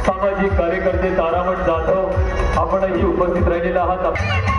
सामाजिक कार्यकर्ते तारामठ जाधव आपणही उपस्थित राहिलेला आहात।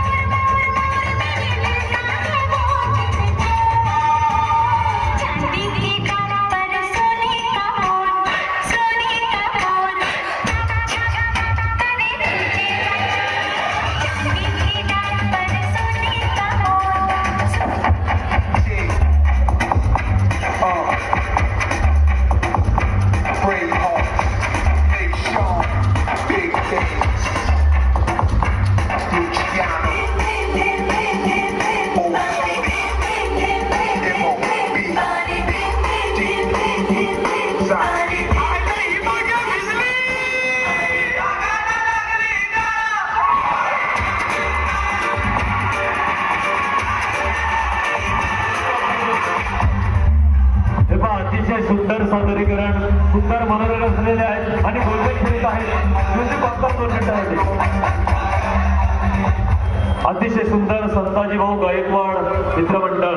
अतिशय सुंदर सादरीकरण, सुंदर मनोरंजन असलेले आहेत आणि गोल्डन खेळत आहेत म्हणजे बघतात 2 मिनिटांमध्ये। अतिशय सुंदर संताजी भाऊ गायकवाड मित्रमंडळ।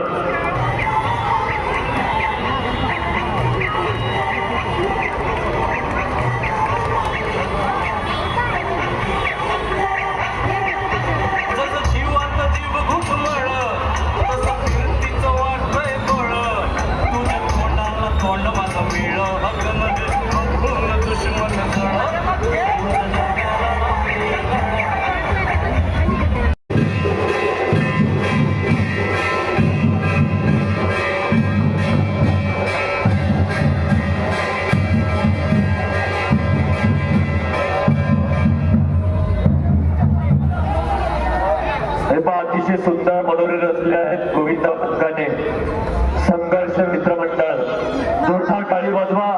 अतिशय सुंदर मनोरंजन असले आहेत गोविंदा पंकाने संघर्ष मित्रमंडळ। जोरदार टाळी वाजवा,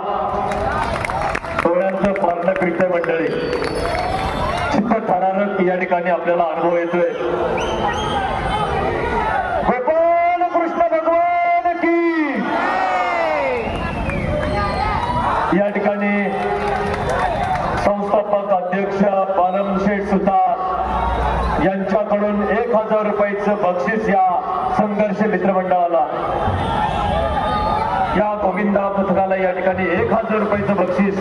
डोळ्यांचं पारणं पिळतंय मंडळी। चित्त थरारक या ठिकाणी आपल्याला अनुभव येतोय। गोपाल कृष्ण भगवान की या ठिकाणी संस्थापक अध्यक्ष बालमशेठ सुतार यांच्याकडून 1000 रुपयाचं बक्षीस या संघर्ष मित्रमंडळाला, या गोविंदा पथकाला या ठिकाणी 1000 रुपयाचं बक्षीस